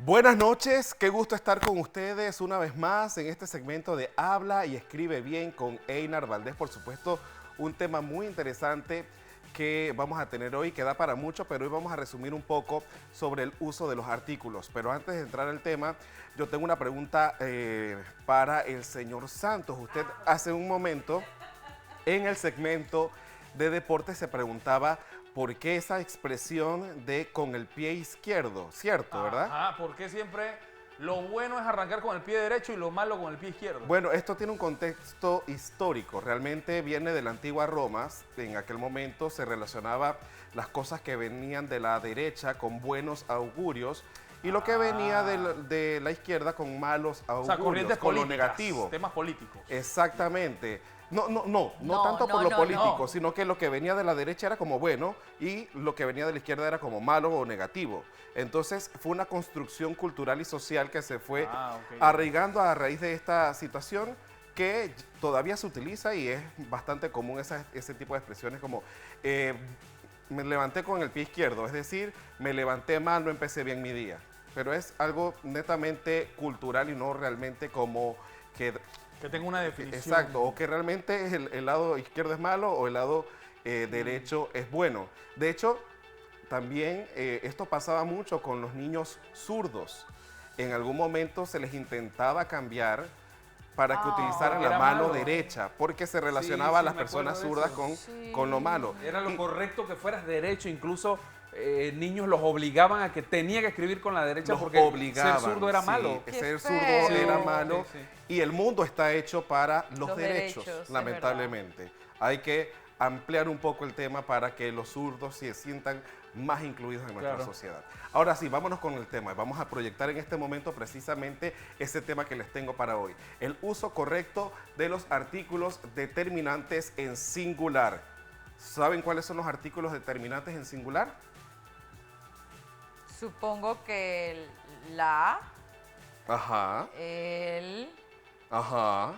Buenas noches, qué gusto estar con ustedes una vez más en este segmento de Habla y Escribe Bien con Einar Valdés. Por supuesto, un tema muy interesante que vamos a tener hoy, que da para mucho, pero hoy vamos a resumir un poco sobre el uso de los artículos. Pero antes de entrar al tema, yo tengo una pregunta para el señor Santos. Usted hace un momento, en el segmento de deportes, se preguntaba por qué esa expresión de con el pie izquierdo, ¿cierto, verdad? Ajá, porque siempre lo bueno es arrancar con el pie derecho y lo malo con el pie izquierdo. Bueno, esto tiene un contexto histórico, realmente viene de la antigua Roma. En aquel momento se relacionaba las cosas que venían de la derecha con buenos augurios y lo que venía de la izquierda con malos augurios, O sea, corrientes con lo políticas, negativo. temas políticos. Exactamente. No No, tanto por no, lo no, político, no. sino que lo que venía de la derecha era como bueno y lo que venía de la izquierda era como malo o negativo. Entonces fue una construcción cultural y social que se fue arraigando a raíz de esta situación que todavía se utiliza y es bastante común ese tipo de expresiones como me levanté con el pie izquierdo, es decir, me levanté mal, no empecé bien mi día. Pero es algo netamente cultural y no realmente como que tenga una definición. exacto, o que realmente el lado izquierdo es malo o el lado derecho es bueno. De hecho, también esto pasaba mucho con los niños zurdos. En algún momento se les intentaba cambiar para que utilizaran la mano derecha, porque se relacionaba a las personas zurdas con lo malo. Era lo correcto que fueras derecho, incluso niños los obligaban a que tenía que escribir con la derecha porque ser zurdo era malo. Ser zurdo era malo y el mundo está hecho para los derechos, lamentablemente. Hay que ampliar un poco el tema para que los zurdos se sientan más incluidos en nuestra sociedad. Ahora sí, vámonos con el tema. Vamos a proyectar en este momento precisamente ese tema que les tengo para hoy. El uso correcto de los artículos determinantes en singular. ¿Saben cuáles son los artículos determinantes en singular? Supongo que la, Ajá. el... Ajá.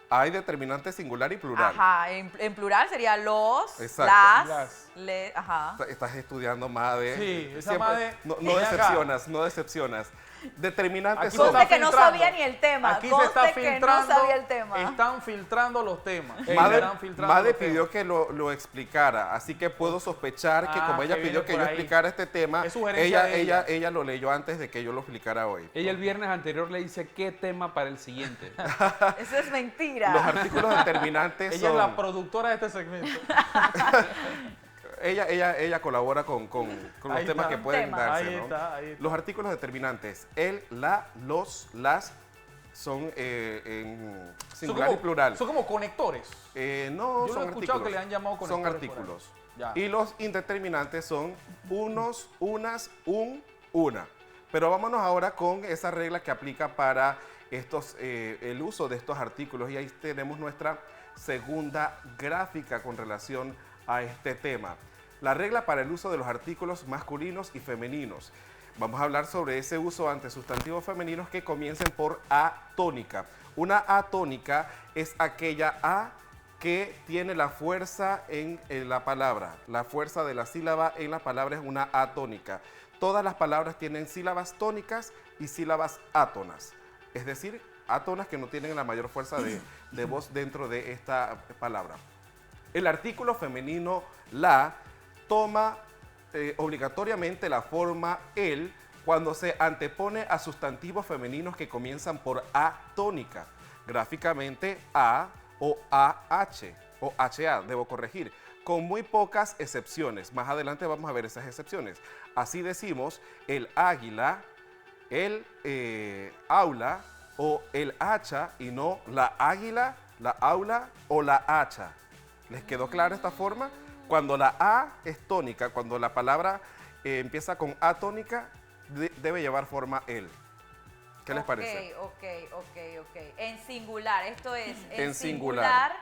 Hay determinante singular y plural. Ajá, en plural sería los, Exacto. las, ajá. Estás estudiando, Made. Sí, esa Siempre- Made, No decepcionas, no decepcionas. Determinantes Aquí son... Conste que no sabía ni el tema. Aquí se está Conste que filtrando. no sabía el tema. Están filtrando los temas. Made pidió que lo explicara, así que puedo sospechar que como ella que pidió viene que por yo ahí. explicara este tema, Es sugerencia de ella lo leyó antes de que yo lo explicara hoy. Ella el viernes anterior le dice qué tema para el siguiente. Eso es mentira. Los artículos determinantes Ella son... es la productora de este segmento. Ella colabora con los Ahí temas está. que pueden Tema. darse, Ahí ¿no? está, ahí está. Los artículos determinantes, el, la, los, las, son en singular y plural. Son como conectores. No, Yo son he escuchado artículos. que le han llamado Son conectores artículos. por ahí. Ya. Y los indeterminantes son unos, unas, un, una. Pero vámonos ahora con esa regla que aplica para el uso de estos artículos. Y ahí tenemos nuestra segunda gráfica con relación a este tema. La regla para el uso de los artículos masculinos y femeninos. Vamos a hablar sobre ese uso ante sustantivos femeninos que comiencen por A tónica. Una A tónica es aquella A que tiene la fuerza en la palabra. La fuerza de la sílaba en la palabra es una A tónica. Todas las palabras tienen sílabas tónicas y sílabas átonas. Es decir, átonas que no tienen la mayor fuerza de voz dentro de esta palabra. El artículo femenino la toma obligatoriamente la forma el cuando se antepone a sustantivos femeninos que comienzan por A tónica. Gráficamente A o AH o HA, debo corregir, con muy pocas excepciones. Más adelante vamos a ver esas excepciones. Así decimos el águila, el aula o el hacha y no la águila, la aula o la hacha. ¿Les quedó clara esta forma? Cuando la A es tónica, cuando la palabra empieza con A tónica, debe llevar forma el. ¿Qué les parece? Ok. En singular, esto es, En singular,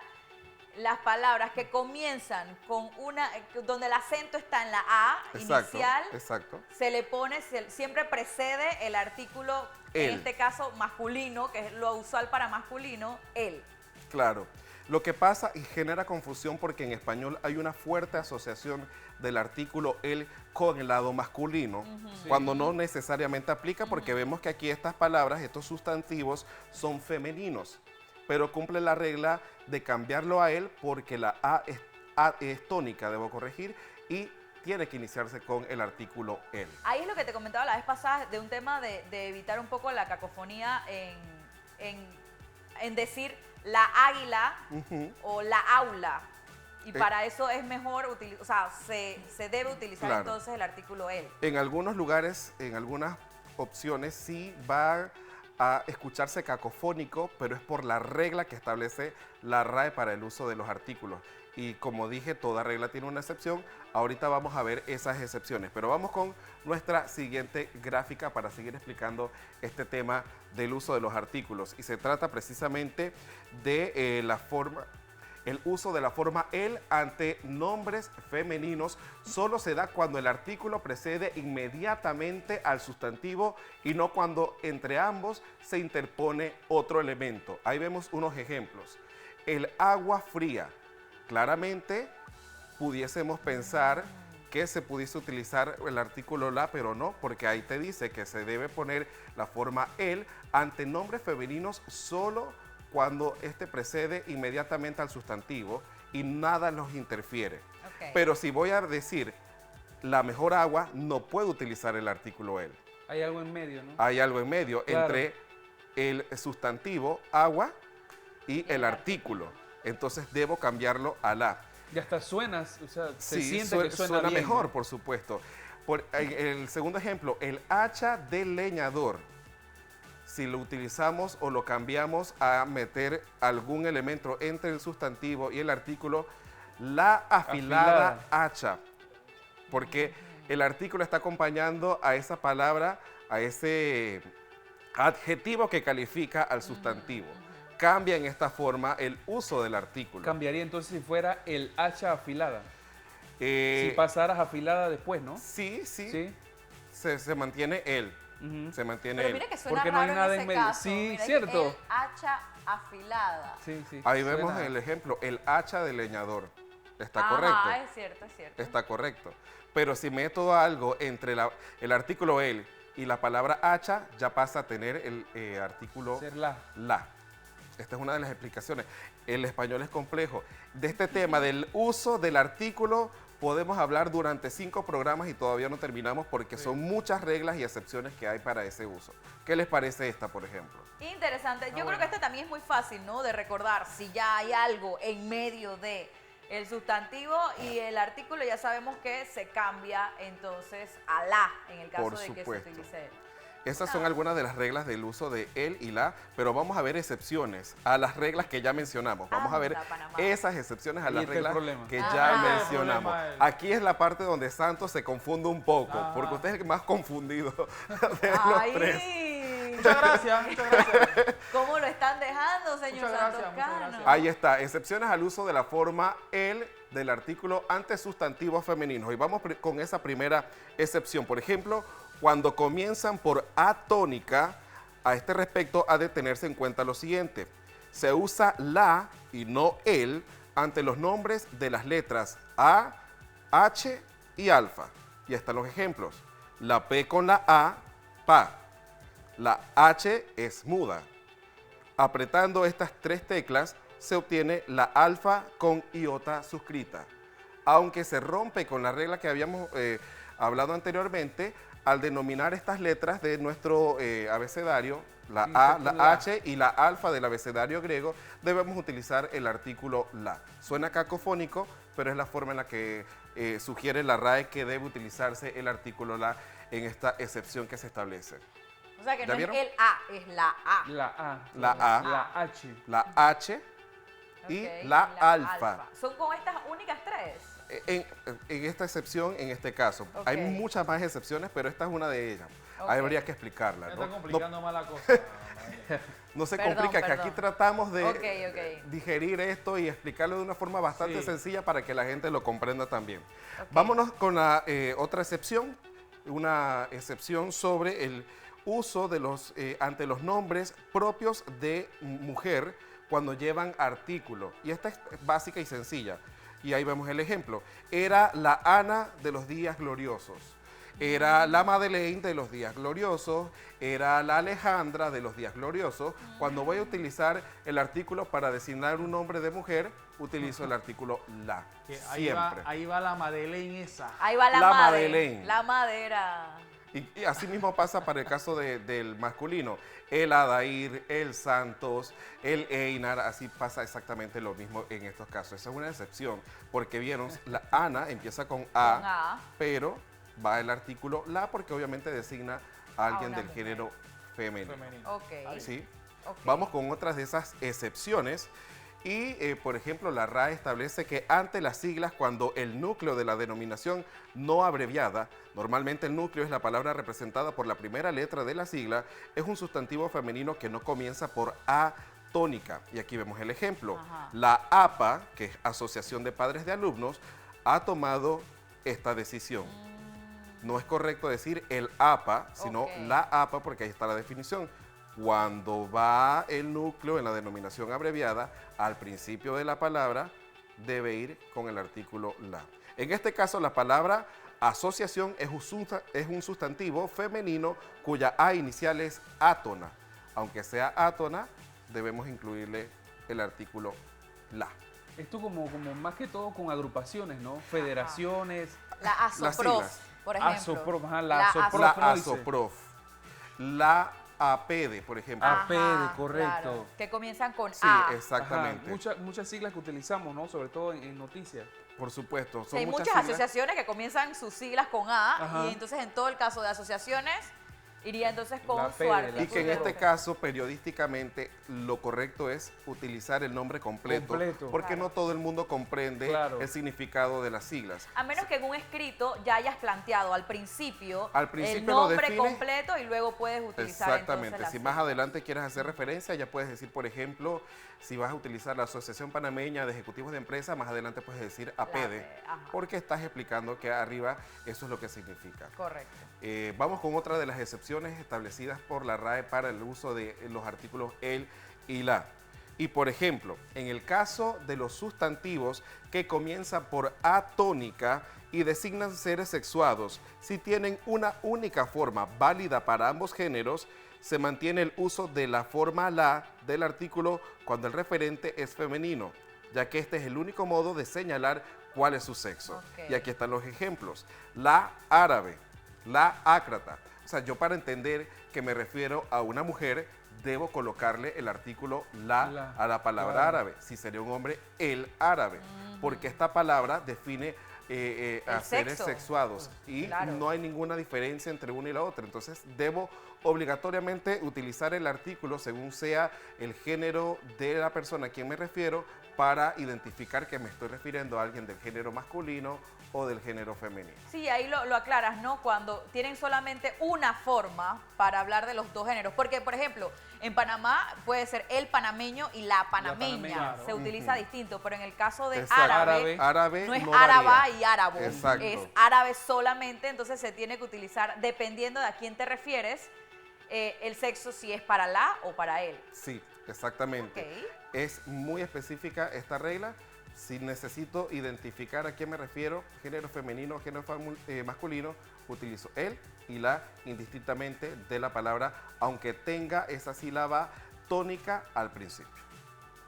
las palabras que comienzan con una, donde el acento está en la A inicial, Exacto. se le pone, siempre precede el artículo, El. en este caso masculino, que es lo usual para masculino, el. Claro. Lo que pasa y genera confusión porque en español hay una fuerte asociación del artículo el con el lado masculino, cuando no necesariamente aplica porque vemos que aquí estas palabras, estos sustantivos son femeninos, pero cumple la regla de cambiarlo a él porque la A es tónica, debo corregir, y tiene que iniciarse con el artículo él. Ahí es lo que te comentaba la vez pasada de un tema de evitar un poco la cacofonía en decir la águila o la aula. Y para eso es mejor, o sea, se debe utilizar entonces el artículo él. En algunos lugares, en algunas opciones, sí va a escucharse cacofónico, pero es por la regla que establece la RAE para el uso de los artículos. Y como dije, toda regla tiene una excepción. Ahorita vamos a ver esas excepciones, pero vamos con nuestra siguiente gráfica para seguir explicando este tema del uso de los artículos. Y se trata precisamente de el uso de la forma él ante nombres femeninos solo se da cuando el artículo precede inmediatamente al sustantivo y no cuando entre ambos se interpone otro elemento. Ahí vemos unos ejemplos. El agua fría. Claramente pudiésemos pensar que se pudiese utilizar el artículo la, pero no, porque ahí te dice que se debe poner la forma él ante nombres femeninos solo cuando este precede inmediatamente al sustantivo y nada los interfiere. Pero si voy a decir la mejor agua, no puedo utilizar el artículo él. Hay algo en medio, ¿no? Hay algo en medio entre el sustantivo agua y el artículo. Entonces debo cambiarlo a la. Y hasta suena, o sea, se Sí, siente que suena bien, mejor, ¿no? por supuesto. El segundo ejemplo, el hacha del leñador. Si lo utilizamos o lo cambiamos a meter algún elemento entre el sustantivo y el artículo, la afilada hacha. Porque el artículo está acompañando a esa palabra, a ese adjetivo que califica al sustantivo. Cambia en esta forma el uso del artículo. Cambiaría entonces si fuera el hacha afilada. Si pasaras afilada después, ¿no? Sí. Se mantiene él. Se mantiene Pero él. mira que suena Porque no hay raro nada en en ese medio. caso. Sí, Mira, cierto. el hacha afilada. Sí. Ahí suena. vemos el ejemplo, el hacha del leñador. Está Ajá, correcto. es cierto. Está correcto. Pero si meto algo entre el artículo él y la palabra hacha, ya pasa a tener el artículo Ser la. Esta es una de las explicaciones. El español es complejo. De este tema del uso del artículo podemos hablar durante 5 programas y todavía no terminamos porque son muchas reglas y excepciones que hay para ese uso. ¿Qué les parece esta, por ejemplo? Interesante. Yo creo que esta también es muy fácil, ¿no? De recordar si ya hay algo en medio de el sustantivo y el artículo, ya sabemos que se cambia entonces a la en el caso Por de que se supuesto. utilice él. Esas son algunas de las reglas del uso de él y la, pero vamos a ver excepciones a las reglas que ya mencionamos. Vamos a ver Anda, Panamá. esas excepciones a las Ahí está el reglas problema. que Ah. ya Ah, el mencionamos. problema es- Aquí es la parte donde Santos se confunde un poco, Ah. porque usted es el más confundido de los ¡Ay! tres. Muchas gracias. ¿Cómo lo están dejando, señor Muchas gracias, Santos muchas Cano? gracias. Ahí está, excepciones al uso de la forma él del artículo ante sustantivos femeninos. Y vamos con esa primera excepción. Por ejemplo, cuando comienzan por A tónica, a este respecto ha de tenerse en cuenta lo siguiente. Se usa la y no el ante los nombres de las letras A, H y alfa. Y están los ejemplos. La P con la A, pa. La H es muda. Apretando estas 3 teclas se obtiene la alfa con iota suscrita. Aunque se rompe con la regla que habíamos hablado anteriormente, al denominar estas letras de nuestro abecedario, la Sí, A, la la H y la alfa del abecedario griego, debemos utilizar el artículo la. Suena cacofónico, pero es la forma en la que sugiere la RAE que debe utilizarse el artículo la en esta excepción que se establece. O sea que ¿Ya no vieron? es el A, es la A. La A. La A. La H. La H y Ok, la alfa. ¿Son con estas únicas 3? En esta excepción, en este caso. Ok. Hay muchas más excepciones, pero esta es una de ellas. Ahí Ok. habría que explicarla. Me ¿no? está complicando más la cosa. No se Perdón, complica, que perdón. aquí tratamos de Ok. digerir esto y explicarlo de una forma bastante Sí. sencilla para que la gente lo comprenda también. Ok. Vámonos con la otra excepción, una excepción sobre el uso de ante los nombres propios de mujer cuando llevan artículo. Y esta es básica y sencilla. Y ahí vemos el ejemplo. Era la Ana de los días gloriosos. Era la Madeleine de los días gloriosos, era la Alejandra de los días gloriosos. Cuando voy a utilizar el artículo para designar un nombre de mujer, utilizo el artículo la. Siempre. Ahí va la Madeleine esa. Ahí va la Madeleine. La madera. Y así mismo pasa para el caso del masculino. El Adair, el Santos, el Einar, así pasa exactamente lo mismo en estos casos. Esa es una excepción, porque vieron, la Ana empieza con A. Pero va el artículo la porque obviamente designa a alguien del género femenino. Ok. ¿Sí? Okay. Vamos con otras de esas excepciones. Y, por ejemplo, la RAE establece que ante las siglas, cuando el núcleo de la denominación no abreviada, normalmente el núcleo es la palabra representada por la primera letra de la sigla, es un sustantivo femenino que no comienza por A tónica. Y aquí vemos el ejemplo. Ajá. La APA, que es Asociación de Padres de Alumnos, ha tomado esta decisión. No es correcto decir el APA, sino la APA, porque ahí está la definición. Cuando va el núcleo en la denominación abreviada, al principio de la palabra, debe ir con el artículo la. En este caso, la palabra asociación es un sustantivo femenino cuya A inicial es átona. Aunque sea átona, debemos incluirle el artículo la. Esto como más que todo con agrupaciones, ¿no? Federaciones. La ASOPROF, por ejemplo. ASOPROF, la la ASOPROF. La ASOPROF. La APEDE, por ejemplo. APEDE, correcto. Claro, que comienzan con Sí, A. exactamente. Muchas siglas que utilizamos, ¿no? Sobre todo en noticias. Por supuesto. Sí, hay muchas siglas. asociaciones que comienzan sus siglas con A. Ajá. Y entonces en todo el caso de asociaciones iría entonces con La su P de la artículo. Y que en este caso, periodísticamente, lo correcto es utilizar el nombre completo. Porque Claro. no todo el mundo comprende el significado de las siglas. A menos que en un escrito ya hayas planteado al principio el lo nombre defines. completo y luego puedes utilizar Exactamente. entonces Si la más sigla. adelante quieres hacer referencia, ya puedes decir, por ejemplo, si vas a utilizar la Asociación Panameña de Ejecutivos de Empresa, más adelante puedes decir APEDE, ajá. porque estás explicando que arriba eso es lo que significa. Correcto. Vamos con otra de las excepciones establecidas por la RAE para el uso de los artículos el y la. Y por ejemplo, en el caso de los sustantivos que comienzan por A tónica y designan seres sexuados, si tienen una única forma válida para ambos géneros, se mantiene el uso de la forma la del artículo cuando el referente es femenino, ya que este es el único modo de señalar cuál es su sexo. Y aquí están los ejemplos. La árabe, la ácrata. O sea, yo para entender que me refiero a una mujer, debo colocarle el artículo la a la palabra árabe. Si sería un hombre, el árabe. Porque esta palabra define a seres sexuados y no hay ninguna diferencia entre una y la otra. Entonces, debo obligatoriamente utilizar el artículo según sea el género de la persona a quien me refiero para identificar que me estoy refiriendo a alguien del género masculino o del género femenino. Sí, ahí lo aclaras, ¿no? Cuando tienen solamente una forma para hablar de los dos géneros. Porque, por ejemplo, en Panamá puede ser el panameño y la panameña. Claro. Se utiliza distinto, pero en el caso de Exacto. árabe no es no áraba varía. y árabo. Exacto. Es árabe solamente, entonces se tiene que utilizar, dependiendo de a quién te refieres, el sexo, si es para la o para él. Sí, exactamente. Ok. Es muy específica esta regla. Si necesito identificar a quién me refiero, género femenino o género masculino, utilizo el y la indistintamente de la palabra, aunque tenga esa sílaba tónica al principio.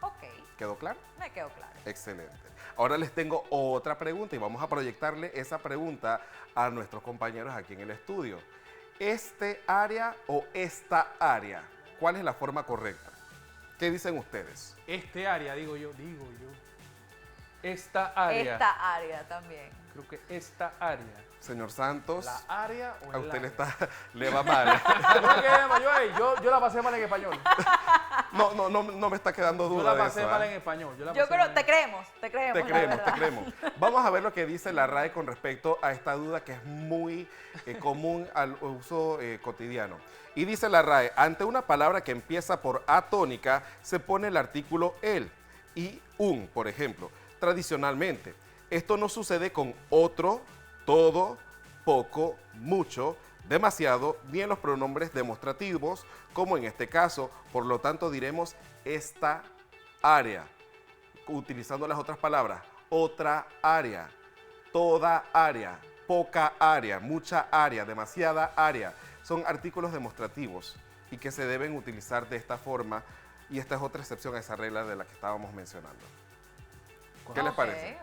Ok, ¿Quedó claro? me quedó claro. Excelente. Ahora les tengo otra pregunta y vamos a proyectarle esa pregunta a nuestros compañeros aquí en el estudio. ¿Este área o esta área? ¿Cuál es la forma correcta? ¿Qué dicen ustedes? Este área, digo yo. Esta área. Esta área también. Creo que esta área. Señor Santos, ¿La área o el a usted área? le va mal. Yo la pasé mal en español. No me está quedando Yo duda la de pasé eso. mal ¿ah? en español. Yo creo, te creemos. Te la creemos, verdad. te creemos. Vamos a ver lo que dice la RAE con respecto a esta duda que es muy común al uso cotidiano. Y dice la RAE, ante una palabra que empieza por A tónica, se pone el artículo el y un, por ejemplo. Tradicionalmente, esto no sucede con otro, todo, poco, mucho, demasiado, ni en los pronombres demostrativos, como en este caso. Por lo tanto, diremos esta área. Utilizando las otras palabras, otra área, toda área, poca área, mucha área, demasiada área. Son artículos demostrativos y que se deben utilizar de esta forma, y esta es otra excepción a esa regla de la que estábamos mencionando. ¿Qué les parece?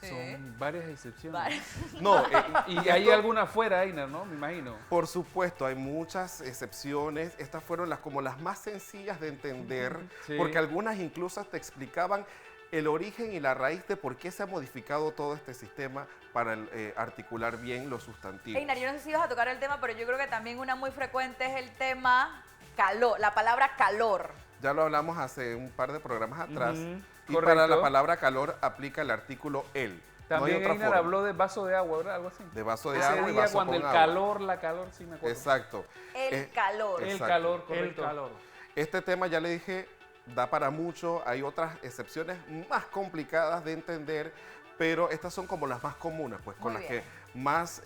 Sí. Son varias excepciones. Vale. No, Y hay alguna fuera, Einar, ¿no? Me imagino. por supuesto, hay muchas excepciones. Estas fueron como las más sencillas de entender, Sí. porque algunas incluso te explicaban el origen y la raíz de por qué se ha modificado todo este sistema para articular bien los sustantivos. Einar, yo no sé si ibas a tocar el tema, pero yo creo que también una muy frecuente es el tema calor, la palabra calor. Ya lo hablamos hace un par de programas atrás. Ujú, Y correcto. para la palabra calor aplica el artículo el. También no hay otra Einar forma. habló de vaso de agua, ¿verdad? Algo así. De vaso de Ese agua y día vaso cuando con el agua. la calor, sí me acuerdo. Exacto. El calor. El Exacto. calor, El correcto. calor. Este tema, ya le dije, da para mucho. Hay otras excepciones más complicadas de entender, pero estas son como las más comunes, pues con Muy las bien. que más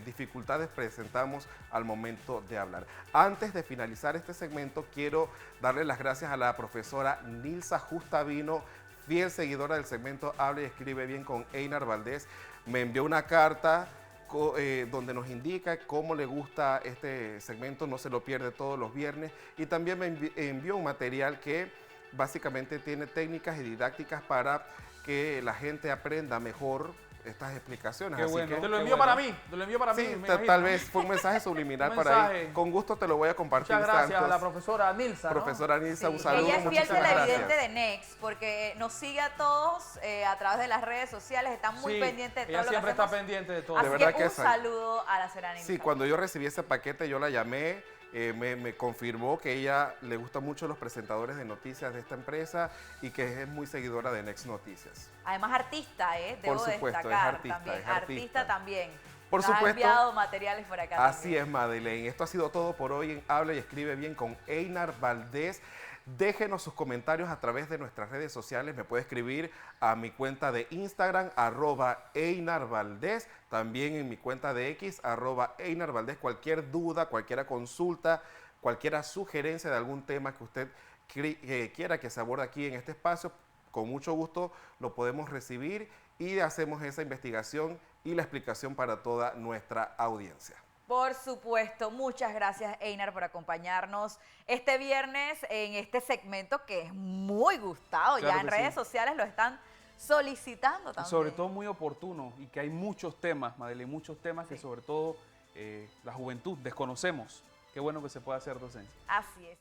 dificultades presentamos al momento de hablar. Antes de finalizar este segmento, quiero darle las gracias a la profesora Nilsa Justavino, fiel seguidora del segmento Habla y Escribe Bien con Einar Valdés. Me envió una carta donde nos indica cómo le gusta este segmento, no se lo pierde todos los viernes, y también me envió un material que básicamente tiene técnicas y didácticas para que la gente aprenda mejor estas explicaciones. Qué Así bueno. que, Te lo Qué envío bueno. para mí. Te lo envío para mí. sí, me imagino. tal vez fue un mensaje subliminal Un para ahí. mensaje. Con gusto te lo voy a compartir. Muchas gracias a la Santos. profesora Nilsa. ¿no? Profesora Nilsa, un Sí, saludo. ella es fiel muchísimas televidente gracias. de Next, porque nos sigue a todos a través de las redes sociales, está muy Sí, pendiente de todo ella lo que siempre está hacemos. pendiente de todo. Así De verdad que que un sí. saludo a la señora Nilsa. Sí, cuando yo recibí ese paquete, yo la llamé, me confirmó que ella le gustan mucho los presentadores de noticias de esta empresa y que es muy seguidora de Next Noticias. Además artista, debo Por supuesto, es destacar artista, también. es artista. También. Por Nos ha supuesto. enviado materiales por acá Así también. es, Madeleine. Esto ha sido todo por hoy en Habla y Escribe Bien con Einar Valdés. Déjenos sus comentarios a través de nuestras redes sociales. Me puede escribir a mi cuenta de Instagram, @EinarValdés. También en mi cuenta de X, @EinarValdés. Cualquier duda, cualquier consulta, cualquier sugerencia de algún tema que usted quiera que se aborde aquí en este espacio, con mucho gusto lo podemos recibir y hacemos esa investigación y la explicación para toda nuestra audiencia. Por supuesto, muchas gracias Einar por acompañarnos este viernes en este segmento que es muy gustado. Claro Ya en que redes sí. sociales lo están solicitando Y también. sobre todo muy oportuno y que hay muchos temas, Madeleine, muchos temas que sobre todo la juventud desconocemos. Qué bueno que se pueda hacer docencia. Así es.